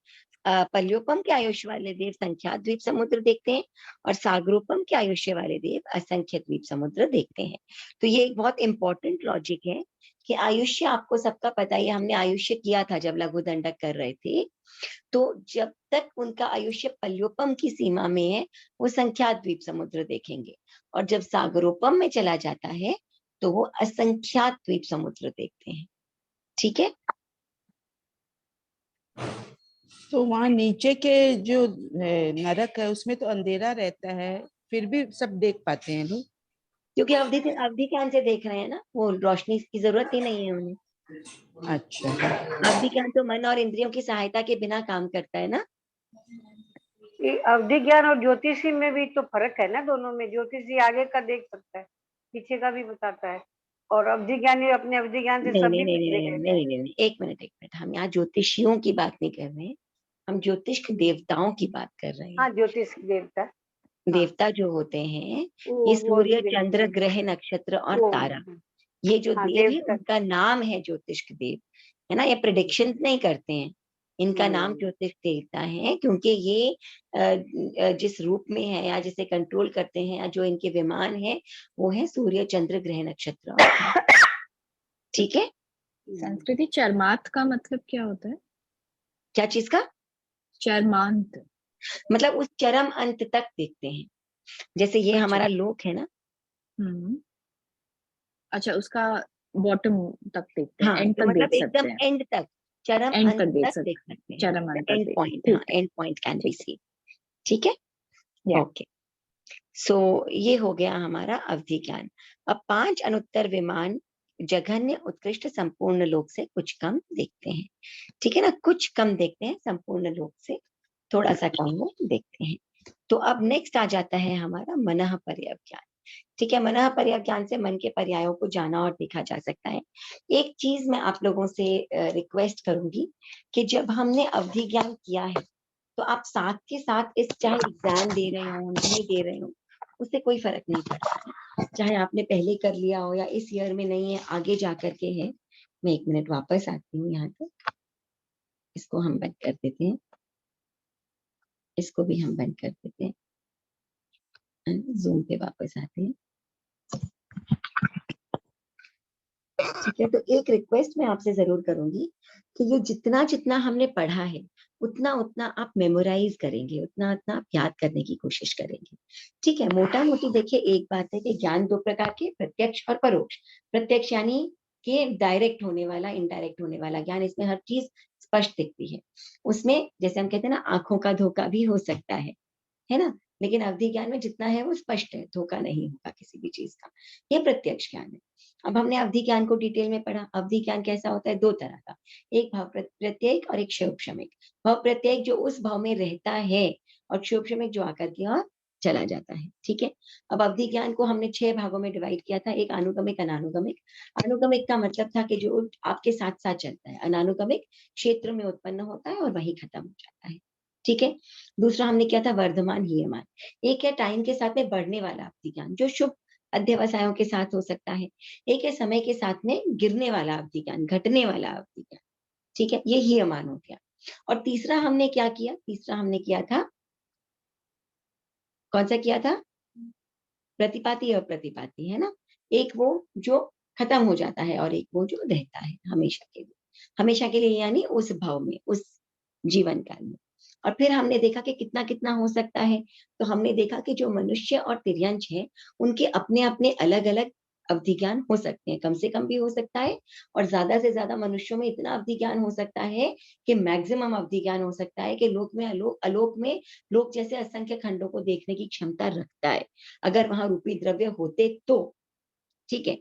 पल्योपम के आयुष्य वाले देव संख्या द्वीप समुद्र देखते हैं, और सागरोपम के आयुष्य वाले देव असंख्य द्वीप समुद्र देखते हैं। तो ये एक बहुत इंपॉर्टेंट लॉजिक है कि आयुष्य आपको सबका पता ही है, हमने आयुष्य किया था जब लघु दंडक कर रहे थे। तो जब तक उनका आयुष्य पल्योपम की सीमा में है वो संख्या द्वीप समुद्र देखेंगे, और जब सागरोपम में चला जाता है तो वो असंख्यात द्वीप समुद्र देखते हैं। ठीक है। तो वहाँ नीचे के जो नरक है उसमें तो अंधेरा रहता है, फिर भी सब देख पाते हैं लोग, क्योंकि अवधि ज्ञान से देख रहे हैं ना, वो रोशनी की जरूरत ही नहीं है उन्हें। अच्छा। अवधि ज्ञान तो मन और इंद्रियों की सहायता के बिना काम करता है ना। ये अवधि ज्ञान और ज्योतिषी में भी तो फर्क है ना, दोनों में। ज्योतिषी आगे का देख सकता है, पीछे का भी बताता है, और अवधि ज्ञानी अपने अवधि ज्ञान से नहीं सभी नहीं नहीं कुछ देख नहीं लेता है। नहीं नहीं नहीं, एक मिनट, हम यहाँ ज्योतिषियों की बात नहीं कर रहे हैं, हम ज्योतिष के देवताओं की बात कर रहे हैं। हाँ, ज्योतिष देवता। हाँ, देवता जो होते हैं वो ये वो भी सूर्य, चंद्र, देख। ग्रह, नक्षत्र और वो तारा, ये जो हाँ, देव है देवता। उनका नाम है ज्योतिष के देव, है ना। ये प्रिडिक्शन नहीं करते हैं, इनका नाम ज्योतिष देवता है, क्योंकि ये जिस रूप में है या जिसे कंट्रोल करते हैं या जो इनके विमान है वो है सूर्य, चंद्र, ग्रह, नक्षत्र और तारा। ठीक है। संस्कृति चरमार्थ का मतलब क्या होता है? क्या चीज का? चरमांत मतलब उस चरम अंत तक देखते हैं, जैसे ये हमारा लोक है ना। अच्छा, उसका बॉटम तक देखते हैं, हाँ, एंड तो तक मतलब देख एकदम सकते हैं, एंड तक, चरम एंड अंत तक देख तक देख सकते सकते हैं, चरम अंत तक एंड देख पॉइंट। हाँ, ठीक है, एंड पॉइंट कैन बी ठीक है। सी। ठीक है। Yeah. ओके। सो ये हो गया हमारा अवधि ज्ञान। अब 5 अनुत्तर विमान जघन्य उत्कृष्ट संपूर्ण लोक से कुछ कम देखते हैं। ठीक है ना, कुछ कम देखते हैं, संपूर्ण लोक से थोड़ा सा कम वो देखते हैं। तो अब नेक्स्ट आ जाता है हमारा मनः पर्याय ज्ञान। ठीक है, मनः पर्याय ज्ञान से मन के पर्यायों को जाना और देखा जा सकता है। एक चीज मैं आप लोगों से रिक्वेस्ट करूंगी कि जब हमने अवधि ज्ञान किया है तो आप साथ के साथ इस, चाहे एग्जाम दे रहे हो नहीं दे रहे हो, उससे कोई फर्क नहीं पड़ता, चाहे आपने पहले कर लिया हो या इस ईयर में नहीं है आगे जा करके है। मैं 1 मिनट वापस आती हूँ यहाँ तक, इसको हम बंद कर देते हैं, इसको भी हम बंद कर देते हैं, जूम पे वापस आते हैं। ठीक है, तो एक रिक्वेस्ट मैं आपसे जरूर करूंगी कि ये जितना जितना हमने पढ़ा है उतना उतना आप मेमोराइज करेंगे, उतना उतना आप याद करने की कोशिश करेंगे। ठीक है, मोटा मोटी देखिए, एक बात है कि ज्ञान 2 प्रकार के, प्रत्यक्ष और परोक्ष। प्रत्यक्ष यानी कि डायरेक्ट होने वाला, इनडायरेक्ट होने वाला ज्ञान, इसमें हर चीज स्पष्ट दिखती है। उसमें जैसे हम कहते हैं ना, आंखों का धोखा भी हो सकता है ना। लेकिन अवधि ज्ञान में जितना है वो स्पष्ट है, धोखा नहीं होगा किसी भी चीज का। ये प्रत्यक्ष ज्ञान है। अब हमने अवधि ज्ञान को डिटेल में पढ़ा। अवधि ज्ञान कैसा होता है? दो तरह का, एक भाव प्रत्येक और एक क्षोभशमिक। भाव प्रत्येक जो उस भाव में रहता है, और क्षोभशमिक जो आकर के और चला जाता है। ठीक है। अब अवधि ज्ञान को हमने 6 भागों में डिवाइड किया था, एक अनुगमिक, अनानुगमिक। अनुगमिक का मतलब था कि जो आपके साथ साथ चलता है। अनानुगमिक क्षेत्र में उत्पन्न होता है और वही खत्म हो जाता है। ठीक है। दूसरा हमने किया था वर्धमान हीयमान। एक है टाइम के साथ में बढ़ने वाला अवधि ज्ञान, जो शुभ अध्यवसायों के साथ हो सकता है। एक है समय के साथ में गिरने वाला अवधि ज्ञान, घटने वाला अवधि ज्ञान। ठीक है, ये हीयमान हो गया। और तीसरा हमने क्या किया? तीसरा हमने किया था, कौन सा किया था? प्रतिपाती और प्रतिपाती, है ना। एक वो जो खत्म हो जाता है और एक वो जो रहता है हमेशा के लिए। हमेशा के लिए यानी उस भाव में, उस जीवन काल में। और फिर हमने देखा कि कितना कितना हो सकता है। तो हमने देखा कि जो मनुष्य और तिर्यंश है, उनके अपने अपने अलग अलग अवधि ज्ञान हो सकते हैं। कम से कम भी हो सकता है, और ज्यादा से ज्यादा मनुष्यों में इतना अवधि ज्ञान हो सकता है कि मैक्सिमम अवधि ज्ञान हो सकता है कि लोक में अलोक में लोक जैसे असंख्य खंडों को देखने की क्षमता रखता है, अगर वहां रूपी द्रव्य होते तो। ठीक है।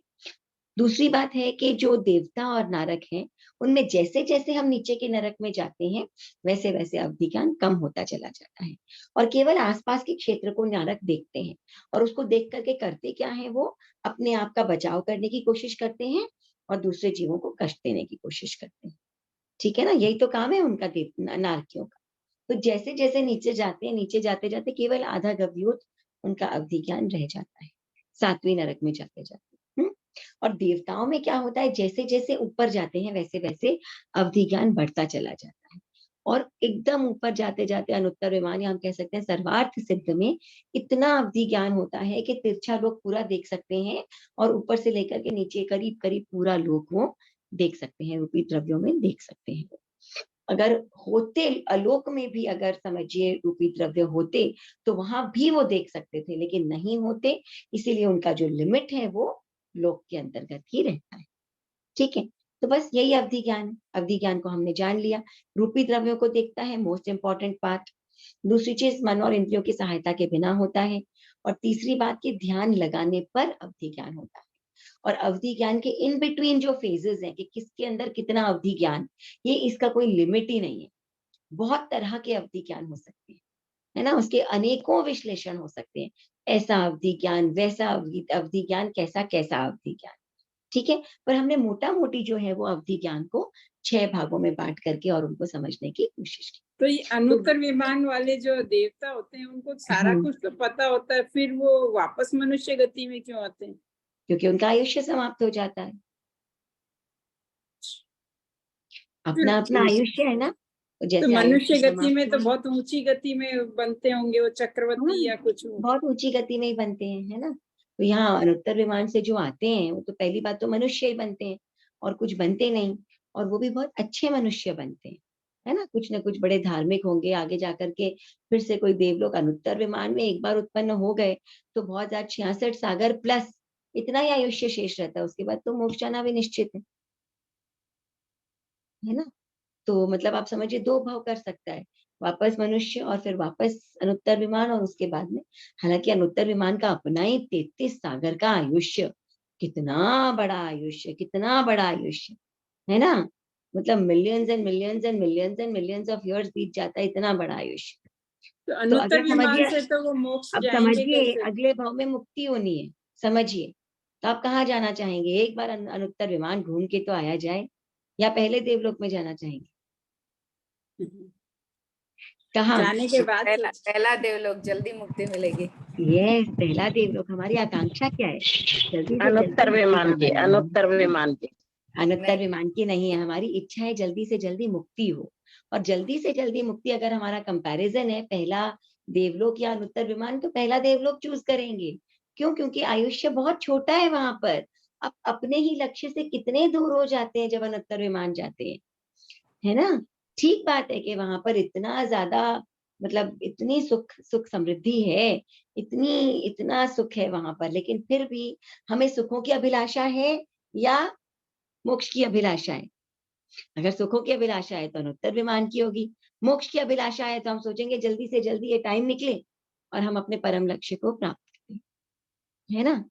दूसरी बात है कि जो देवता और नरक हैं, उनमें जैसे जैसे हम नीचे के नरक में जाते हैं, वैसे वैसे अवधि ज्ञान कम होता चला जाता है, और केवल आसपास के क्षेत्र को नरक देखते हैं। और उसको देख करके करते क्या है? वो अपने आप का बचाव करने की कोशिश करते हैं और दूसरे जीवों को कष्ट देने की कोशिश करते हैं। ठीक है ना, यही तो काम है उनका, नारकियों का। तो जैसे जैसे नीचे जाते हैं, नीचे जाते जाते केवल आधा गव्योत उनका अवधि ज्ञान रह जाता है, 7वीं नरक में जाते जाते। और देवताओं में क्या होता है? जैसे जैसे ऊपर जाते हैं, वैसे वैसे अवधि ज्ञान बढ़ता चला जाता है। और एकदम ऊपर जाते जाते अनुत्तर विमान, या हम कह सकते हैं सर्वार्थ सिद्ध में, इतना अवधि ज्ञान होता है कि तिरछा लोग पूरा देख सकते हैं, और ऊपर से लेकर के नीचे करीब करीब पूरा लोक वो देख सकते हैं, रूपी द्रव्यों में देख सकते हैं। अगर होते आलोक में भी, अगर समझिए रूपी द्रव्य होते, तो वहां भी वो देख सकते थे, लेकिन नहीं होते, इसीलिए उनका जो लिमिट है वो लोक के अंतर्गत ही रहता है। ठीक है। तो बस यही अवधि ज्ञान है। अवधि ज्ञान को हमने जान लिया, रूपी द्रव्यों को देखता है, मोस्ट इंपॉर्टेंट पार्ट। दूसरी चीज, मन और इंद्रियों की सहायता के बिना होता है। और तीसरी बात की ध्यान लगाने पर अवधि ज्ञान होता है। और अवधि ज्ञान के इन बिटवीन जो फेजेस हैं, कि किसके अंदर कितना अवधि ज्ञान, ये इसका कोई लिमिट ही नहीं है। बहुत तरह के अवधि ज्ञान हो सकते हैं, है ना। उसके अनेकों विश्लेषण हो सकते हैं, ऐसा अवधि ज्ञान, वैसा अवधि ज्ञान, कैसा कैसा अवधि ज्ञान। ठीक है। पर हमने मोटा मोटी जो है वो अवधि ज्ञान को 6 भागों में बांट करके और उनको समझने की कोशिश की। तो ये अनुत्तर विमान वाले जो देवता होते हैं, उनको सारा कुछ तो पता होता है, फिर वो वापस मनुष्य गति में क्यों आते हैं? क्योंकि उनका आयुष्य समाप्त हो जाता है। अपना अपना आयुष्य है ना, तो जैसे मनुष्य आयुष्य गति में समाप्त तो हुआ। बहुत ऊंची गति में बनते होंगे वो, चक्रवर्ती या कुछ वो। बहुत ऊंची गति में ही बनते हैं, है ना। तो यहाँ अनुत्तर विमान से जो आते हैं, वो तो पहली बात तो मनुष्य ही बनते हैं, और कुछ बनते नहीं। और वो भी बहुत अच्छे मनुष्य बनते हैं, है ना। कुछ ना कुछ बड़े धार्मिक होंगे, आगे जाकर के फिर से कोई देवलोक। अनुत्तर विमान में एक बार उत्पन्न हो गए तो बहुत ज्यादा 66 सागर प्लस इतना ही आयुष्य शेष रहता है, उसके बाद तो मोक्ष जाना भी निश्चित है ना। तो मतलब आप समझिए, 2 भाव कर सकता है, वापस मनुष्य और फिर वापस अनुत्तर विमान, और उसके बाद में, हालांकि अनुत्तर विमान का अपना ही 33 सागर का आयुष्य, कितना बड़ा आयुष्य, कितना बड़ा आयुष्य, है ना। मतलब millions and millions and millions and millions of years बीत जाता है, इतना बड़ा आयुष्य। तो तो अनुत्तर अगर विमान समझिए, से तो वो मोक्ष अब जाएंगे समझिए कैसे? अगले भाव में मुक्ति होनी है, समझिए। तो आप कहाँ जाना चाहेंगे? एक बार अनुत्तर विमान घूम के तो आया जाए, या पहले देवलोक में जाना चाहेंगे? कहाँ? जाने के बाद पहला पहला देवलोक, जल्दी मुक्ति मिलेगी। ये पहला देवलोक। हमारी आकांक्षा क्या है? जल्दी से अनुत्तर जल्दी विमान मुक्ति के, का मिलना अनुत्तर है। विमान के। अनुत्तर विमान की नहीं है, हमारी इच्छा है जल्दी से जल्दी मुक्ति हो। और जल्दी से जल्दी मुक्ति, अगर हमारा कंपैरिजन है पहला देवलोक या अनुत्तर विमान, तो पहला देवलोक चूज करेंगे। क्यों? क्योंकि आयुष्य बहुत छोटा है वहां पर। आप अपने ही लक्ष्य से कितने दूर हो जाते हैं जब अनुत्तर विमान जाते हैं, है ना। ठीक बात है कि वहां पर इतना ज्यादा, मतलब इतनी सुख सुख समृद्धि है, इतनी इतना सुख है वहां पर, लेकिन फिर भी हमें सुखों की अभिलाषा है या मोक्ष की अभिलाषा है? अगर सुखों की अभिलाषा है तो अनुत्तर विमान की होगी, मोक्ष की अभिलाषा है तो हम सोचेंगे जल्दी से जल्दी ये टाइम निकले, और हम अपने परम लक्ष्य को प्राप्त करते हैं, है ना।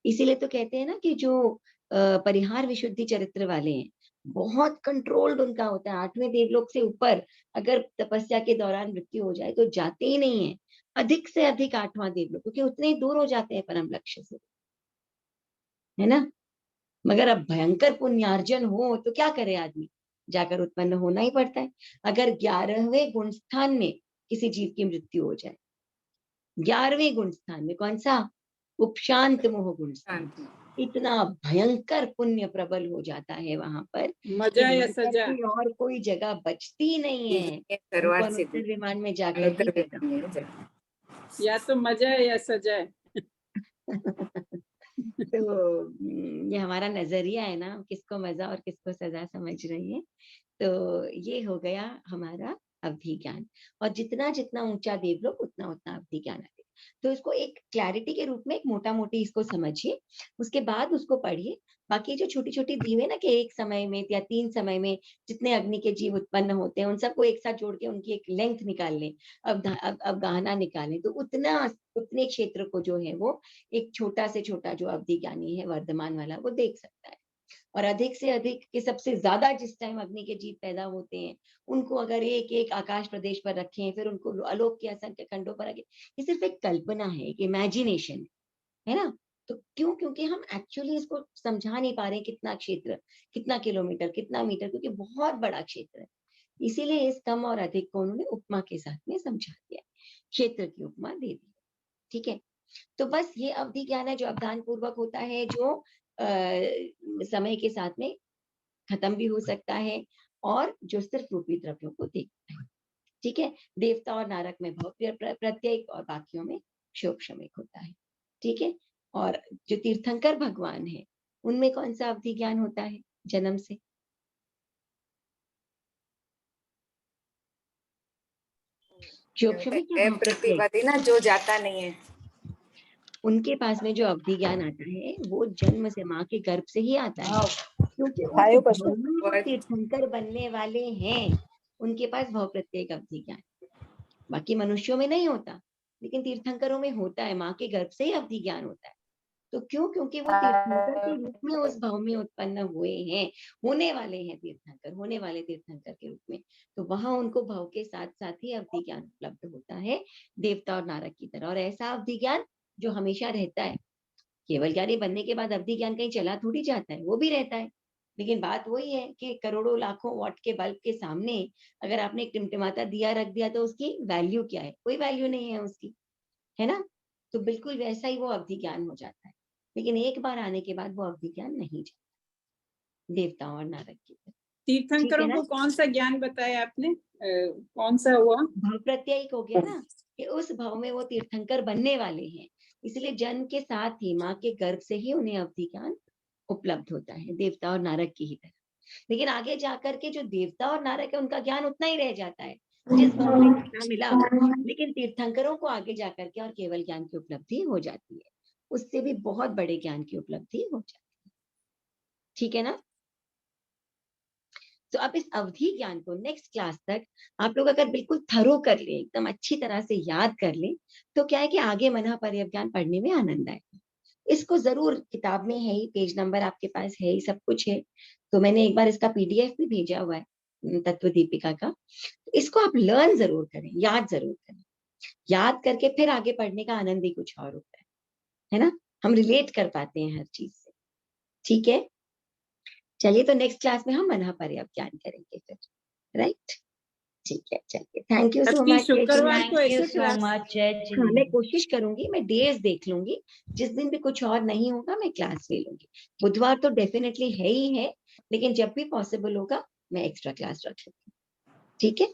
इसीलिए तो कहते हैं ना कि जो परिहार विशुद्धि चरित्र वाले हैं, बहुत कंट्रोल्ड उनका होता है, 8वें देवलोक से ऊपर अगर तपस्या के दौरान मृत्यु हो जाए तो जाते ही नहीं है, अधिक से अधिक 8वां देवलोक, क्योंकि उतने ही दूर हो जाते हैं परम लक्ष्य से, है ना। मगर अब भयंकर पुण्यार्जन हो तो क्या करे आदमी, जाकर उत्पन्न होना ही पड़ता है। अगर 11वें गुण स्थान में किसी जीव की मृत्यु हो जाए, 11वें गुण स्थान में, कौन सा, उपशांत मोह गुण स्थान, इतना भयंकर पुण्य प्रबल हो जाता है वहां पर कि मजा या नरक सजा? की और कोई जगह बचती नहीं है, ये उनको सर्वार्थ सिद्धि अनुत्तर विमान में जाकर ही अनुत्तर पैदा विमान में जाए। या तो मजा है या सजा है। तो ये हमारा नजरिया है ना, किसको मजा और किसको सजा समझ रही है। तो ये हो गया हमारा अवधि ज्ञान, और जितना जितना ऊंचा देवलोक उतना उतना अवधि ज्ञान आएगा। तो इसको एक क्लैरिटी के रूप में एक मोटा मोटी इसको समझिए, उसके बाद उसको पढ़िए। बाकी जो छोटी छोटी दी है ना कि एक समय में या 3 समय में जितने अग्नि के जीव उत्पन्न होते हैं, उन सबको एक साथ जोड़ के उनकी एक लेंथ निकाल लें, अवगाहना निकालें, तो उतने क्षेत्र को जो है वो एक छोटा से छोटा जो अवधि ज्ञानी है वर्धमान वाला, वो देख सकता है। और अधिक से अधिक के सबसे ज्यादा जिस टाइम अग्नि के जीव पैदा होते हैं, उनको अगर एक एक आकाश प्रदेश पर रखें, फिर उनको आलोक के असंख्य खंडों पर रखें, ये सिर्फ एक कल्पना है, एक इमेजिनेशन है ना। तो क्यों, क्योंकि हम एक्चुअली इसको समझा नहीं पा रहे कितना क्षेत्र, कितना किलोमीटर, कितना मीटर, क्योंकि बहुत बड़ा क्षेत्र है। इसीलिए इस कम और अधिक को उन्होंने उपमा के साथ में समझा दिया, क्षेत्र की उपमा दे दी। ठीक है, तो बस ये अवधि ज्ञान है जो अवधान पूर्वक होता है, जो समय के साथ में खत्म भी हो सकता है, और जो सिर्फ रूपी द्रव्यों को देखता है। ठीक है, देवता और नारक में भव प्रत्येक और बाकियों में शोक शमिक होता है। ठीक है, और जो तीर्थंकर भगवान है उनमें कौन सा अवधि ज्ञान होता है जन्म से, शोक शमिक या भव प्रत्येक, प्रतिपदी ना, जो जाता नहीं है, उनके पास में जो अवधि ज्ञान आता है वो जन्म से माँ के गर्भ से ही आता है, क्योंकि उस भव में वो तीर्थंकर बनने वाले हैं, उनके पास भव प्रत्येक अवधि ज्ञान। बाकी मनुष्यों में नहीं होता, लेकिन तीर्थंकरों में होता है, माँ के गर्भ से ही अवधि ज्ञान होता है। तो क्यों, क्योंकि वो तीर्थंकर के रूप में उस भव में उत्पन्न हुए हैं, होने वाले हैं तीर्थंकर, होने वाले तीर्थंकर के रूप में। तो वहां उनको भव के साथ साथ ही अवधि ज्ञान उपलब्ध होता है, देवता और नारक की तरह। और ऐसा अवधि ज्ञान जो हमेशा रहता है, केवल ज्ञानी बनने के बाद अवधि ज्ञान कहीं चला थोड़ी जाता है, वो भी रहता है। लेकिन बात वही है कि करोड़ों लाखों वॉट के बल्ब के सामने अगर आपने एक टिमटिमाता दिया रख दिया तो उसकी वैल्यू क्या है, कोई वैल्यू नहीं है उसकी, है ना। तो बिल्कुल वैसा ही वो अवधि ज्ञान हो जाता है, लेकिन एक बार आने के बाद वो अवधि ज्ञान नहीं जाता देवता और नारक की तरह। तीर्थंकरों को कौन सा ज्ञान बताया आपने? कौन सा हुआ? भव प्रत्ययिक हो गया ना, कि उस भव में वो तीर्थंकर बनने वाले हैं, इसलिए जन्म के साथ ही माँ के गर्भ से ही उन्हें अवधि ज्ञान उपलब्ध होता है, देवता और नारक की ही तरह। लेकिन आगे जाकर के जो देवता और नारक है उनका ज्ञान उतना ही रह जाता है जिस भव में जितना मिला, लेकिन तीर्थंकरों को आगे जाकर के और केवल ज्ञान की उपलब्धि हो जाती है, उससे भी बहुत बड़े ज्ञान की उपलब्धि हो जाती है। ठीक है ना। तो अब इस अवधि ज्ञान को नेक्स्ट क्लास तक आप लोग अगर बिल्कुल थरो कर ले, एकदम अच्छी तरह से याद कर ले, तो क्या है कि आगे मनः पर्यज्ञान पढ़ने में आनंद आएगा। इसको जरूर, किताब में है ही, पेज नंबर आपके पास है ही, सब कुछ है। तो मैंने एक बार इसका PDF भी भेजा हुआ है तत्व दीपिका का, तो इसको आप लर्न जरूर करें, याद जरूर करें। याद करके फिर आगे पढ़ने का आनंद ही कुछ और होता है ना। हम रिलेट कर पाते हैं हर चीज से। ठीक है, चलिए तो नेक्स्ट क्लास में हम मनः पर्यज्ञान करेंगे फिर, राइट। ठीक है, चलिए, थैंक यू सो प्रति मच। शुक्रवार को थैंक यू ऐसे सो क्लास? मच। जय हाँ, जिनेंद्र। मैं कोशिश करूंगी, मैं डेज देख लूंगी, जिस दिन भी कुछ और नहीं होगा मैं क्लास ले लूंगी। बुधवार तो डेफिनेटली है ही है, लेकिन जब भी पॉसिबल होगा मैं एक्स्ट्रा क्लास रख लूंगी। ठीक है,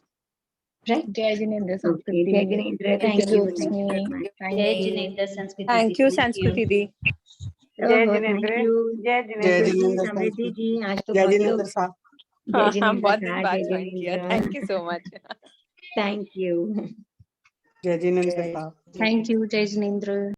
राइट। जय जिनेंद्र ओके, संस्कृति जय दीदी। Jinendra, thank thank you you, Jyotsni. जय जिनेंद्र संस्कृति थैंक यू जी। संस्कृति दी। जय जिनेंद्र। जय जय जिनेंद्र। जिनेंद्र समृद्धि जी, आज तो जय बहुत जिनेंद्र लोग, साहब। जय जिनेंद्र बहुत दिन साहब, बाद जय ज्वाइन किया, Jinendra, thank you so much. Thank you. जय जिनेंद्र साहब। थैंक यू जय जिनेंद्र।